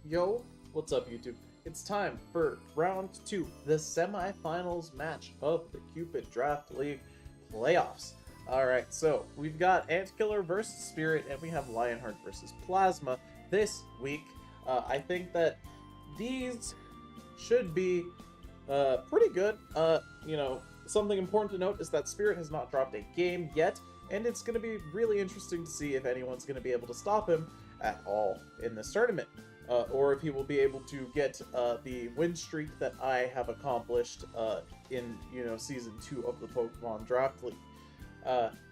Yo, what's up YouTube? It's time for round 2, the semifinals match of the Cupid Draft League playoffs. Alright, so we've got Antkiller versus Spirit, and we have Lionheart versus Plasma this week. I think that these should be pretty good. Something important to note is that Spirit has not dropped a game yet, and it's going to be really interesting to see if anyone's going to be able to stop him at all in this tournament. Or if he will be able to get the win streak that I have accomplished in season 2 of the Pokemon Draft League,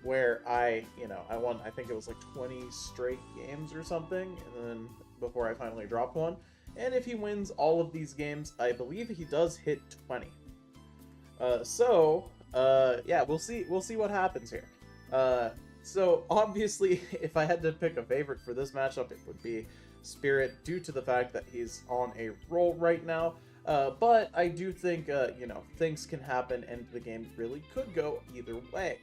where I won. I think it was like 20 straight games or something, and then before I finally dropped one. And if he wins all of these games, I believe he does hit 20. Yeah, we'll see what happens here. So obviously, if I had to pick a favorite for this matchup, it would be Spirit, due to the fact that he's on a roll right now. But I do think, things can happen and the game really could go either way.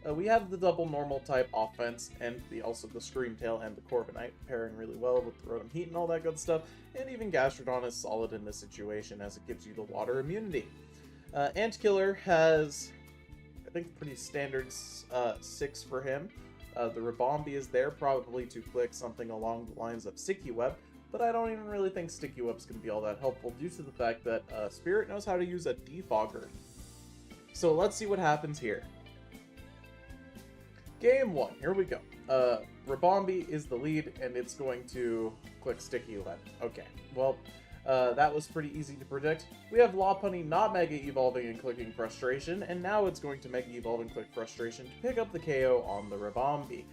We have the double normal type offense and also the Screamtail and the Corviknight pairing really well with the Rotom Heat and all that good stuff. And even Gastrodon is solid in this situation as it gives you the water immunity. Antkiller has, I think, pretty standard 6 for him. The Ribombee is there probably to click something along the lines of Sticky Web, but I don't even really think Sticky Web's going to be all that helpful due to the fact that Spirit knows how to use a Defogger. So let's see what happens here. Game 1, here we go. Ribombee is the lead, and it's going to click Sticky Web. Okay, well, that was pretty easy to predict. We have Lopunny not Mega Evolving and clicking Frustration, and now it's going to Mega Evolve and click Frustration to pick up the KO on the Ribombee.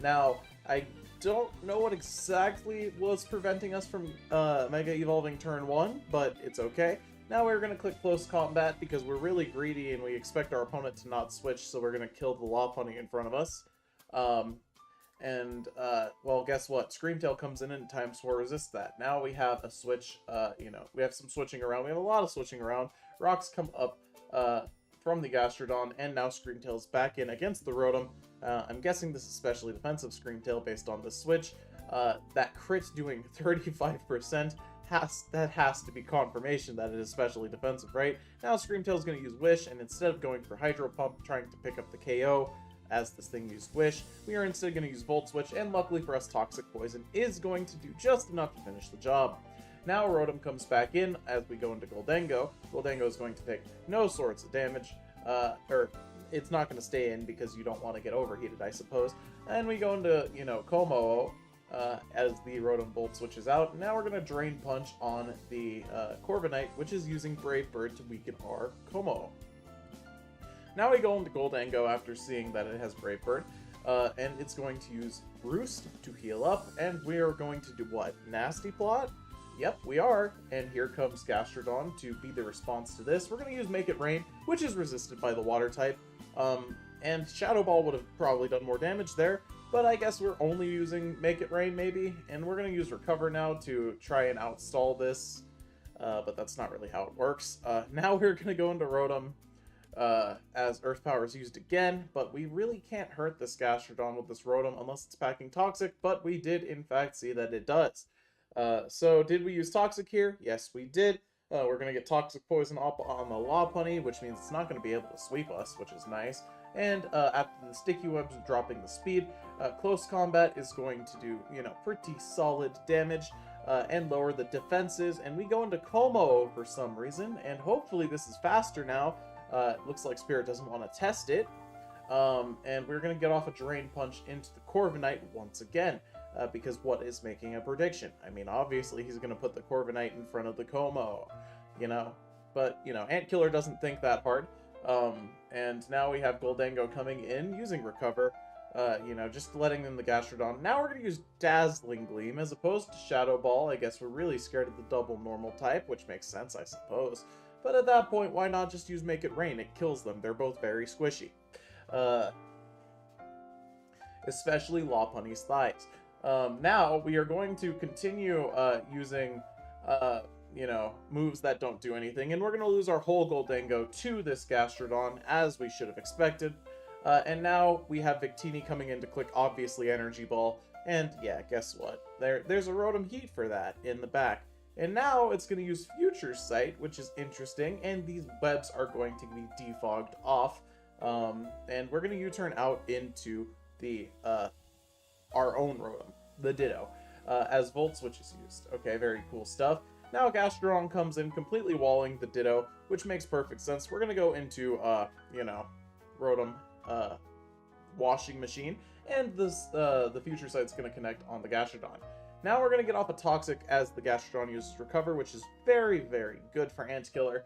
Now, I don't know what exactly was preventing us from Mega Evolving turn 1, but it's okay. Now we're going to click Close Combat because we're really greedy and we expect our opponent to not switch, so we're going to kill the Lopunny in front of us. Well, guess what? Screamtail comes in and Time Sword resists that. Now we have a switch, we have some switching around. We have a lot of switching around. Rocks come up from the Gastrodon, and now Screamtail's back in against the Rotom. I'm guessing this is especially defensive Screamtail based on this switch. That crit doing 35%, that has to be confirmation that it is especially defensive, right? Now Screamtail's going to use Wish, and instead of going for Hydro Pump, trying to pick up the KO, as this thing used Wish, we are instead going to use Volt Switch, and luckily for us, Toxic Poison is going to do just enough to finish the job. Now Rotom comes back in as we go into Goldengo. Goldengo is going to take no sorts of damage, or it's not going to stay in because you don't want to get overheated, I suppose. And we go into, Como as the Rotom Volt switches out. Now we're going to Drain Punch on the Corviknight, which is using Brave Bird to weaken our Como. Now we go into Goldengo after seeing that it has Brave Bird, and it's going to use Roost to heal up, and we are going to do what? Nasty Plot? Yep, we are, and here comes Gastrodon to be the response to this. We're going to use Make It Rain, which is resisted by the Water type, and Shadow Ball would have probably done more damage there, but I guess we're only using Make It Rain maybe, and we're going to use Recover now to try and outstall this, but that's not really how it works. Now we're going to go into Rotom, as Earth Power is used again, but we really can't hurt this Gastrodon with this Rotom unless it's packing Toxic, but we did in fact see that it does. So did we use Toxic here? Yes, we did. We're going to get Toxic Poison up on the Lopunny, which means it's not going to be able to sweep us, which is nice. And after the Sticky Webs dropping the speed, Close Combat is going to do, pretty solid damage and lower the defenses. And we go into Como for some reason, and hopefully this is faster now. It looks like Spirit doesn't want to test it. And we're going to get off a Drain Punch into the Corviknight once again. Because what is making a prediction? I mean, obviously he's going to put the Corviknight in front of the Como, But, Antkiller doesn't think that hard. And now we have Goldengo coming in using Recover. Just letting in the Gastrodon. Now we're going to use Dazzling Gleam as opposed to Shadow Ball. I guess we're really scared of the double normal type, which makes sense, I suppose. But at that point, why not just use Make It Rain? It kills them. They're both very squishy. Especially Lopunny's thighs. Now, we are going to continue using, moves that don't do anything. And we're going to lose our whole Goldengo to this Gastrodon, as we should have expected. And now we have Victini coming in to click, obviously, Energy Ball. And yeah, guess what? there's a Rotom Heat for that in the back. And now it's going to use Future Sight, which is interesting, and these webs are going to be defogged off. And we're going to U-turn out into the our own Rotom, the Ditto, as Volt Switch is used. Okay, very cool stuff. Now Gastrodon comes in, completely walling the Ditto, which makes perfect sense. We're going to go into, Rotom washing machine, and this the Future Sight's going to connect on the Gastrodon. Now we're going to get off a Toxic as the Gastrodon uses Recover, which is very, very good for Antkiller.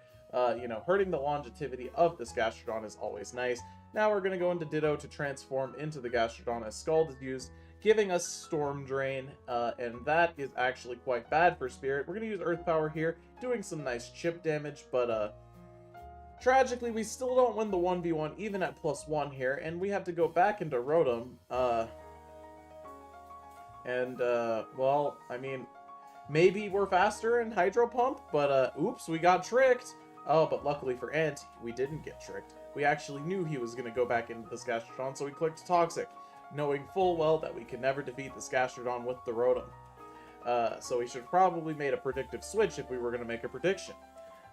Hurting the longevity of this Gastrodon is always nice. Now we're going to go into Ditto to transform into the Gastrodon as Scald is used, giving us Storm Drain, and that is actually quite bad for Spirit. We're going to use Earth Power here, doing some nice chip damage, but tragically we still don't win the 1v1 even at +1 here, and we have to go back into Rotom, well, I mean, maybe we're faster in Hydro Pump, but, oops, we got tricked. Oh, but luckily for Ant, we didn't get tricked. We actually knew he was going to go back into this Gastrodon, so we clicked Toxic, knowing full well that we could never defeat this Gastrodon with the Rotom. So we should have probably made a predictive switch if we were going to make a prediction.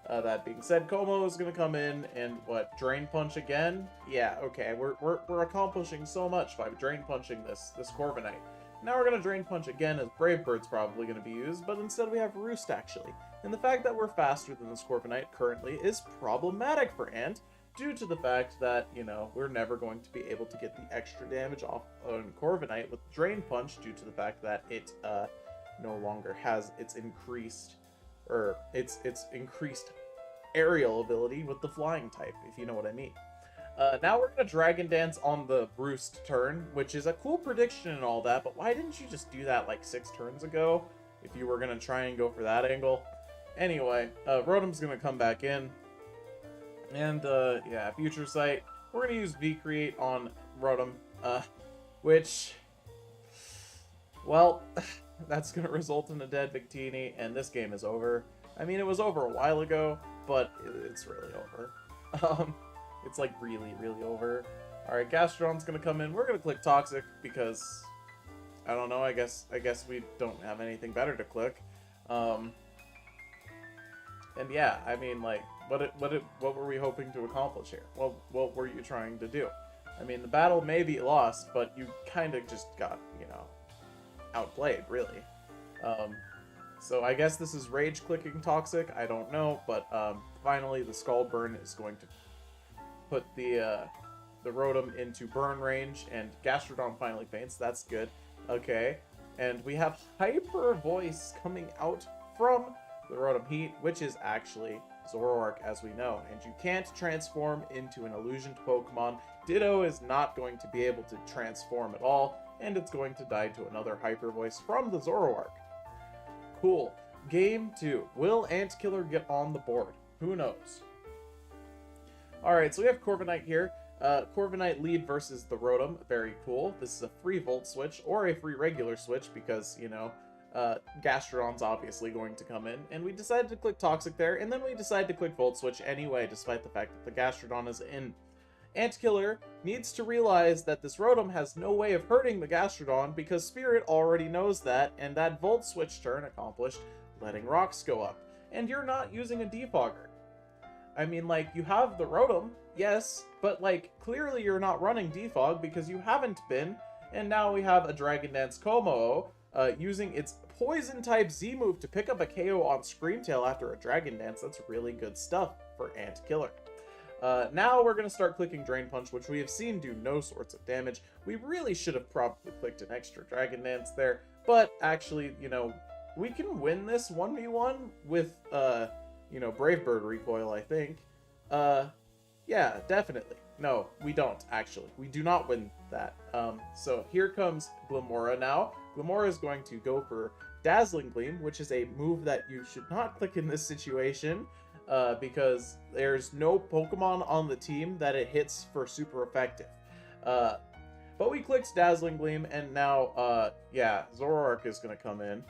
That being said, Como is going to come in and, Drain Punch again? Yeah, okay, we're accomplishing so much by Drain Punching this Corviknight. Now we're going to Drain Punch again, as Brave Bird's probably going to be used, but instead we have Roost, actually. And the fact that we're faster than this Corviknight currently is problematic for Ant, due to the fact that, we're never going to be able to get the extra damage off on Corviknight with Drain Punch, due to the fact that it no longer has its increased aerial ability with the Flying type, if you know what I mean. Now we're going to Dragon Dance on the Roost turn, which is a cool prediction and all that, but why didn't you just do that like 6 turns ago, if you were going to try and go for that angle? Anyway, Rotom's going to come back in, and, yeah, Future Sight. We're going to use V-Create on Rotom, which, well, that's going to result in a dead Victini, and this game is over. I mean, it was over a while ago, but it's really over. It's like really, really over. Alright, Gastrodon's gonna come in. We're gonna click Toxic because I don't know, I guess we don't have anything better to click. And yeah, I mean, like, what were we hoping to accomplish here? Well, what were you trying to do? I mean, the battle may be lost, but you kind of just got, outplayed, really. So I guess this is rage clicking Toxic, I don't know, but finally the Skull Burn is going to put the Rotom into burn range, and Gastrodon finally faints. That's good. Okay, and we have Hyper Voice coming out from the Rotom Heat, which is actually Zoroark, as we know, and you can't transform into an illusioned Pokemon. Ditto is not going to be able to transform at all, and it's going to die to another Hyper Voice from the Zoroark. Cool. Game 2. Will Antkiller get on the board? Who knows? Alright, so we have Corviknight here. Corviknight lead versus the Rotom. Very cool. This is a free Volt Switch, or a free regular Switch, because, Gastrodon's obviously going to come in. And we decided to click Toxic there, and then we decided to click Volt Switch anyway, despite the fact that the Gastrodon is in. Antkiller needs to realize that this Rotom has no way of hurting the Gastrodon, because Spirit already knows that, and that Volt Switch turn accomplished letting rocks go up. And you're not using a Defogger. I mean, like, you have the Rotom, yes, but, like, clearly you're not running Defog because you haven't been, and now we have a Dragon Dance Como using its Poison-type Z-move to pick up a KO on Screamtail after a Dragon Dance. That's really good stuff for Antkiller. Now we're going to start clicking Drain Punch, which we have seen do no sorts of damage. We really should have probably clicked an extra Dragon Dance there, but actually, we can win this 1v1 with, Brave Bird recoil, I think. Yeah, definitely. No, we don't, actually. We do not win that. So here comes Glimmora now. Glimmora is going to go for Dazzling Gleam, which is a move that you should not click in this situation, because there's no Pokemon on the team that it hits for super effective. But we clicked Dazzling Gleam, and now, yeah, Zoroark is going to come in.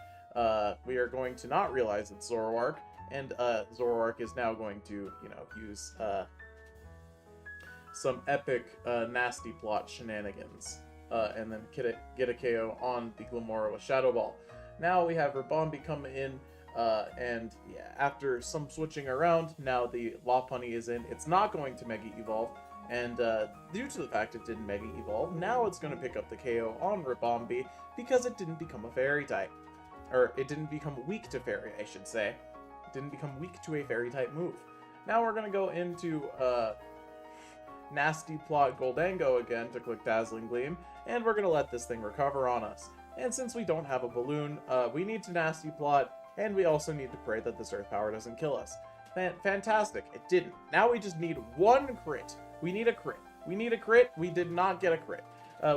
We are going to not realize it's Zoroark, and Zoroark is now going to, use some epic nasty plot shenanigans, and then get a KO on the Glimmora with Shadow Ball. Now we have Rabombi come in, and yeah, after some switching around, now the Lopunny is in. It's not going to Mega Evolve, and due to the fact it didn't Mega Evolve, now it's going to pick up the KO on Rabombi because it didn't become a Fairy type. Or, it didn't become weak to Fairy, I should say. It didn't become weak to a Fairy type move. Now we're going to go into Nasty Plot Goldango again to click Dazzling Gleam, and we're going to let this thing recover on us. And since we don't have a balloon, we need to Nasty Plot, and we also need to pray that this Earth Power doesn't kill us. Fantastic, it didn't. Now we just need one crit. We need a crit. We need a crit. We did not get a crit.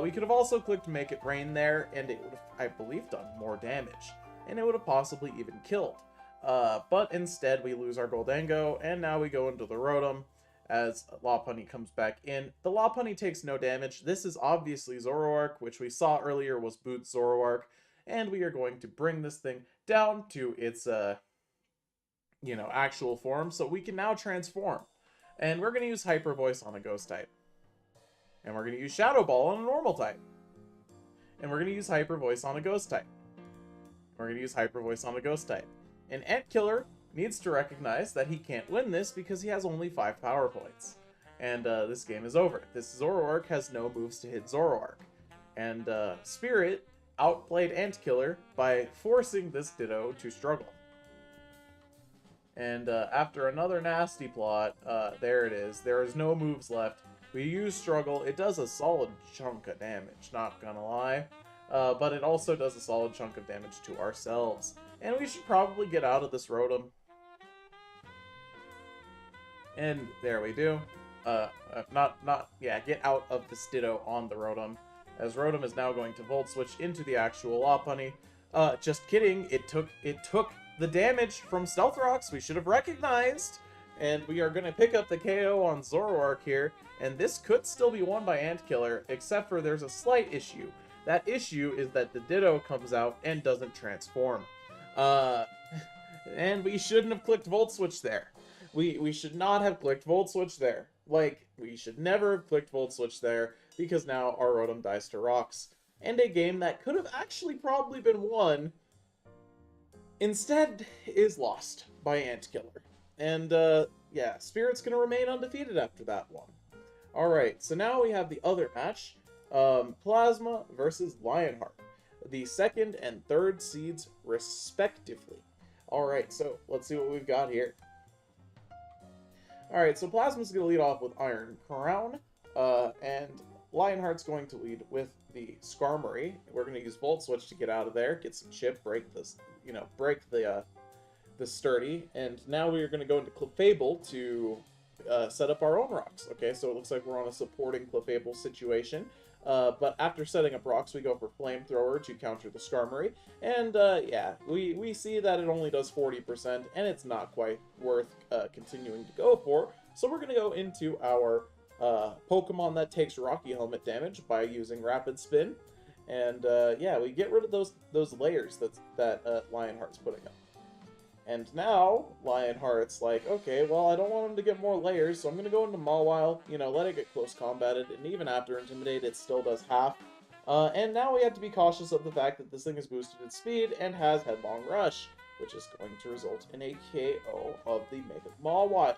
We could have also clicked Make It Rain there, and it would have, I believe, done more damage. And it would have possibly even killed. But instead, we lose our Goldango, and now we go into the Rotom as Lopunny comes back in. The Lopunny takes no damage. This is obviously Zoroark, which we saw earlier was Boot's Zoroark, and we are going to bring this thing down to its, actual form, so we can now transform. And we're going to use Hyper Voice on a Ghost type. And we're going to use Shadow Ball on a Normal type. And we're going to use Hyper Voice on a Ghost type. We're going to use Hyper Voice on a Ghost type. And Ant Killer needs to recognize that he can't win this because he has only 5 power points. And this game is over. This Zoroark has no moves to hit Zoroark. And Spirit outplayed Ant Killer by forcing this Ditto to struggle. And after another Nasty Plot, there it is. There is no moves left. We use Struggle. It does a solid chunk of damage, not gonna lie. But it also does a solid chunk of damage to ourselves. And we should probably get out of this Rotom. And there we do. Get out of this Ditto on the Rotom. As Rotom is now going to Volt Switch into the actual Lopunny. Just kidding, it took the damage from Stealth Rocks. We should have recognized. And we are going to pick up the KO on Zoroark here. And this could still be won by Ant Killer, except for there's a slight issue. That issue is that the Ditto comes out and doesn't transform. And we shouldn't have clicked Volt Switch there. We should not have clicked Volt Switch there. Like, we should never have clicked Volt Switch there, because now our Rotom dies to Rocks. And a game that could have actually probably been won, instead is lost by Ant Killer. And, yeah, Spirit's gonna remain undefeated after that one. Alright, so now we have the other match. Plasma versus Lionheart. The 2nd and 3rd seeds, respectively. Alright, so let's see what we've got here. Alright, so Plasma's going to lead off with Iron Crown, and Lionheart's going to lead with the Skarmory. We're going to use Volt Switch to get out of there, get some chip, break this, break the sturdy, and now we are going to go into Clefable to set up our own rocks. Okay, so it looks like we're on a supporting Clefable situation. But after setting up rocks, we go for Flamethrower to counter the Skarmory. And, yeah, we see that it only does 40%, and it's not quite worth continuing to go for. So we're going to go into our Pokemon that takes Rocky Helmet damage by using Rapid Spin. And, yeah, we get rid of those layers that Lionheart's putting up. And now, Lionheart's like, okay, well, I don't want him to get more layers, so I'm going to go into Mawile, let it get close combated, and even after Intimidate, it still does half. And now we have to be cautious of the fact that this thing is boosted in speed and has Headlong Rush, which is going to result in a KO of the Mega Mawile.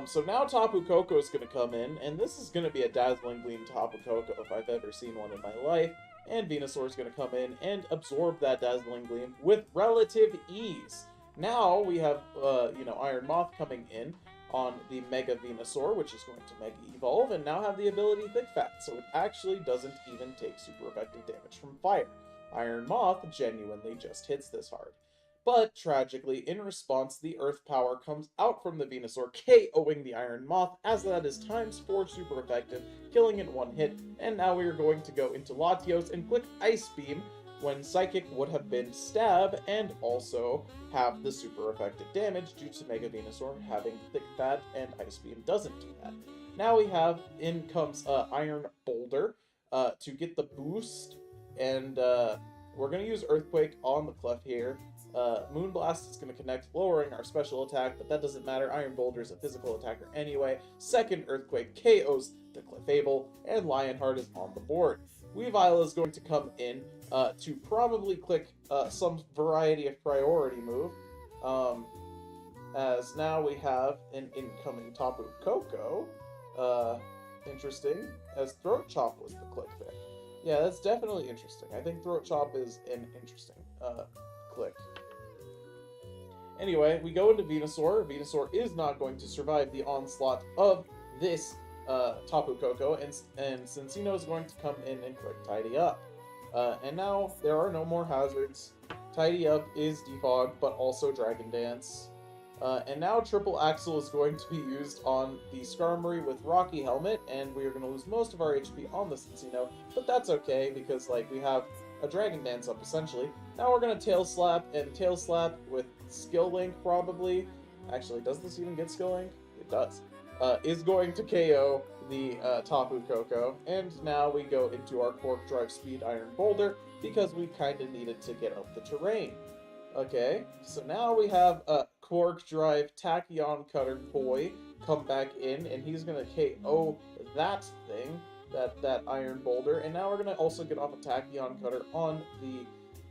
So now Tapu Koko is going to come in, and this is going to be a Dazzling Gleam Tapu Koko if I've ever seen one in my life. And Venusaur is going to come in and absorb that Dazzling Gleam with relative ease. Now we have, Iron Moth coming in on the Mega Venusaur, which is going to Mega Evolve, and now have the ability Thick Fat, so it actually doesn't even take super effective damage from fire. Iron Moth genuinely just hits this hard. But, tragically, in response, the Earth Power comes out from the Venusaur, KOing the Iron Moth, as that is ×4 super effective, killing it in one hit, and now we are going to go into Latios and click Ice Beam, when Psychic would have been Stab, and also have the super effective damage due to Mega Venusaur having Thick Fat, and Ice Beam doesn't do that. Now we have, in comes Iron Boulder, to get the boost, and we're going to use Earthquake on the Clef here. Moonblast is going to connect, lowering our special attack, but that doesn't matter. Iron Boulder is a physical attacker anyway. Second Earthquake KOs the Clefable, and Lionheart is on the board. Weavile is going to come in to probably click some variety of priority move. Um, as now we have an incoming Tapu Koko. Interesting, as Throat Chop was the click there. Yeah, that's definitely interesting. I think Throat Chop is an interesting click. Anyway, we go into Venusaur. Venusaur is not going to survive the onslaught of this Tapu Koko, and Cincino is going to come in and click Tidy Up. And now there are no more hazards. Tidy Up is defogged, but also Dragon Dance. And now Triple Axle is going to be used on the Skarmory with Rocky Helmet, and we are going to lose most of our HP on the Cincino, but that's okay, because, like, we have a Dragon Dance up, essentially. Now we're going to Tail Slap, and Tail Slap with Skill Link, probably. Actually, does this even get Skill Link? It does. Is going to KO the Tapu Koko, and now we go into our Quark Drive Speed Iron Boulder, because we kind of needed to get up the terrain. Okay, so now we have Quark Drive Tachyon Cutter Boy come back in, and he's gonna KO that thing, that Iron Boulder, and now we're gonna also get off a Tachyon Cutter on the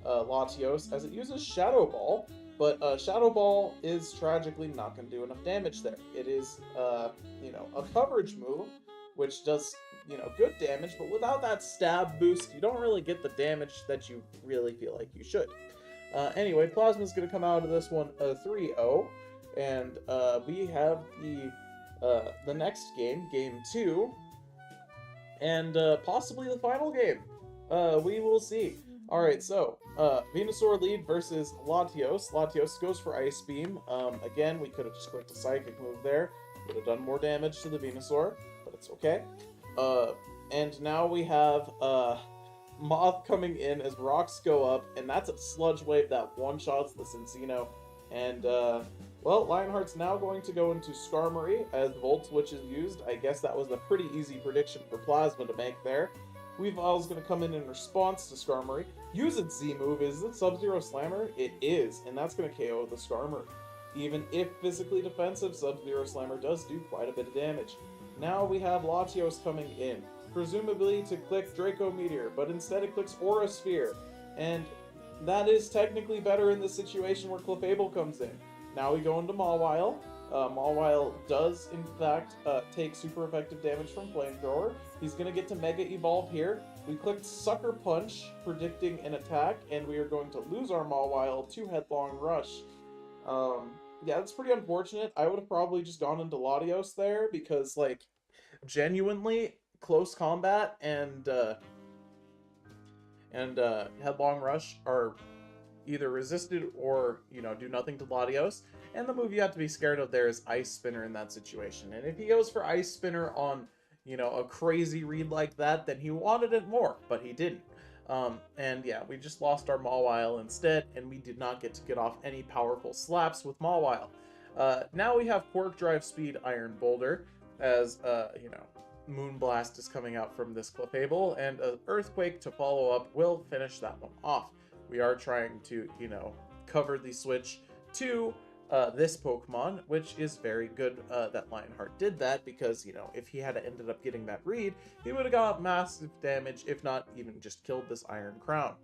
Latios as it uses Shadow Ball, but Shadow Ball is tragically not gonna do enough damage there. It is, you know, a coverage move, which does, you know, good damage, but without that stab boost, you don't really get the damage that you really feel like you should. Anyway, Plasma's going to come out of this one 3-0, and we have the next game, Game 2, and possibly the final game. We will see. Alright, so, Venusaur lead versus Latios. Latios goes for Ice Beam. Again, we could have just clicked a Psychic move there. Would have done more damage to the Venusaur, but it's okay. And now we have, Moth coming in as rocks go up, and that's a Sludge Wave that one-shots the Cincino. And, well, Lionheart's now going to go into Skarmory as Volt Switch is used. I guess that was a pretty easy prediction for Plasma to make there. Weavile's going to come in response to Skarmory. Use its Z-move. Is it Sub-Zero Slammer? It is, and that's going to KO the Skarmory. Even if physically defensive, Sub-Zero Slammer does do quite a bit of damage. Now we have Latios coming in, presumably to click Draco Meteor, but instead it clicks Aura Sphere, and that is technically better in the situation where Clefable comes in. Now we go into Mawile. Mawile does, in fact, take super effective damage from Flamethrower. He's going to get to Mega Evolve here. We clicked Sucker Punch, predicting an attack, and we are going to lose our Mawile to Headlong Rush. Yeah, that's pretty unfortunate. I would have probably just gone into Latios there, because, like, genuinely, close combat and Headlong Rush are either resisted or, you know, do nothing to Latios. And the move you have to be scared of there is Ice Spinner in that situation. And if he goes for Ice Spinner on, you know, a crazy read like that, then he wanted it more, but he didn't. And yeah, we just lost our Mawile instead, and we did not get to get off any powerful slaps with Mawile. Now we have Quark Drive Speed Iron Boulder, as, you know, Moonblast is coming out from this Clefable, and an Earthquake to follow up will finish that one off. We are trying to, you know, cover the switch to this Pokemon, which is very good that Lionheart did that, because, you know, if he had ended up getting that read, he would have got massive damage, if not even just killed this Iron Crown.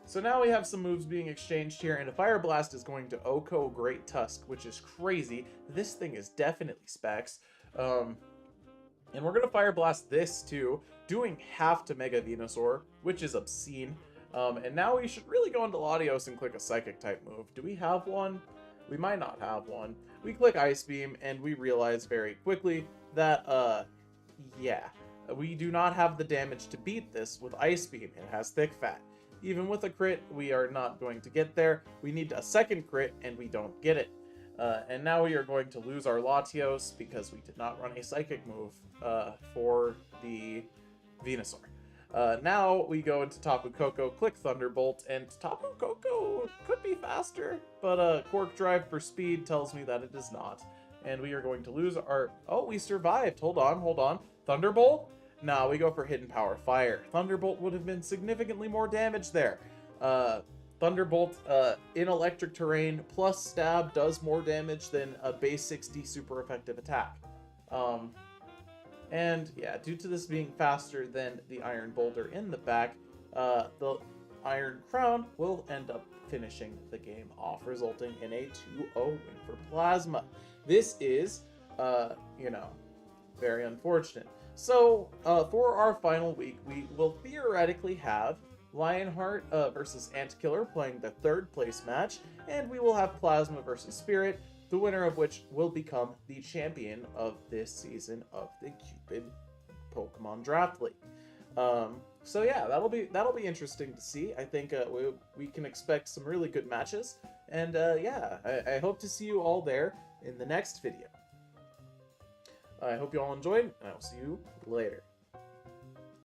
So now we have some moves being exchanged here, and a Fire Blast is going to Oko Great Tusk, which is crazy. This thing is definitely specs. And we're going to Fire Blast this too, doing half to Mega Venusaur, which is obscene. And now we should really go into Latios and click a Psychic type move. Do we have one? We might not have one. We click Ice Beam, and we realize very quickly that, yeah, we do not have the damage to beat this with Ice Beam. It has Thick Fat. Even with a crit, we are not going to get there. We need a second crit, and we don't get it. And now we are going to lose our Latios because we did not run a Psychic move for the Venusaur. Now we go into Tapu Koko, click Thunderbolt, and Tapu Koko could be faster, but Quark Drive for speed tells me that it is not. And we are going to lose our... Oh, we survived. Hold on. Thunderbolt? No, we go for Hidden Power Fire. Thunderbolt would have been significantly more damage there. Thunderbolt in electric terrain plus stab does more damage than a base 60 super effective attack. And yeah, due to this being faster than the Iron Boulder in the back, the Iron Crown will end up finishing the game off, resulting in a 2-0 win for Plasma. This is, you know, very unfortunate. So, for our final week, we will theoretically have Lionheart versus Antkiller playing the 3rd place match, and we will have Plasma versus Spirit, the winner of which will become the champion of this season of the CUPID Pokemon Draft League. So yeah, that'll be interesting to see. I think we can expect some really good matches, and yeah, I hope to see you all there in the next video. I hope you all enjoyed, and I will see you later.